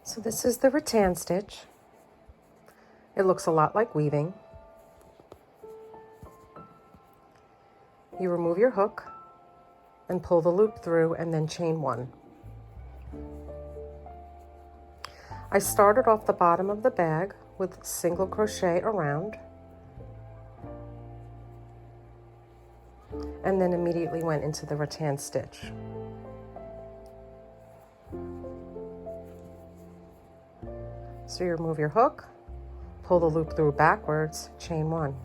So this is the rattan stitch. It looks a lot like weaving. You remove your hook and pull the loop through and then chain one. I started off the bottom of the bag with single crochet around and then immediately went into the rattan stitch. So you remove your hook, pull the loop through backwards, chain one.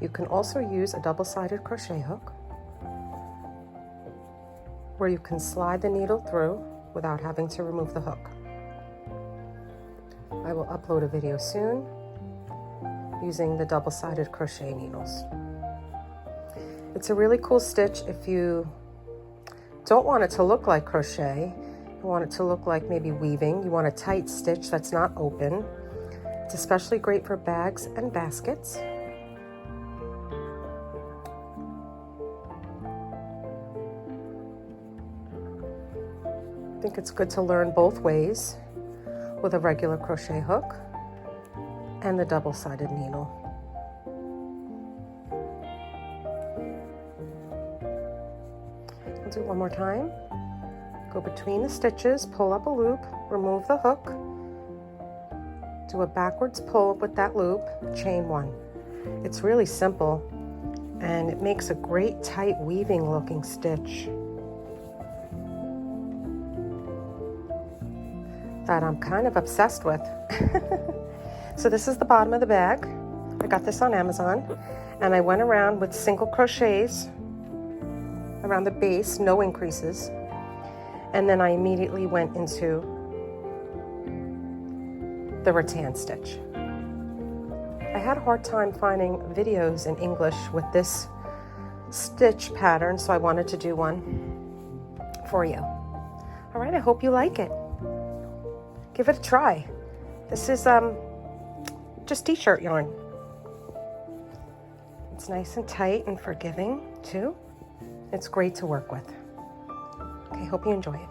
You can also use a double-sided crochet hook where you can slide the needle through without having to remove the hook. I will upload a video soon using the double-sided crochet needles. It's a really cool stitch if you don't want it to look like crochet. You want it to look like maybe weaving. You want a tight stitch that's not open. It's especially great for bags and baskets. I think it's good to learn both ways with a regular crochet hook and the double-sided needle. I'll do it one more time. Go between the stitches, pull up a loop, remove the hook, do a backwards pull with that loop, chain one. It's really simple and it makes a great tight weaving looking stitch that I'm kind of obsessed with. So this is the bottom of the bag. I got this on Amazon and I went around with single crochets around the base, no increases, and then I immediately went into the rattan stitch. I had a hard time finding videos in English with this stitch pattern, so I wanted to do one for you. All right, I hope you like it. Give it a try. This is just t-shirt yarn. It's nice and tight and forgiving too. It's great to work with. Okay, hope you enjoy it.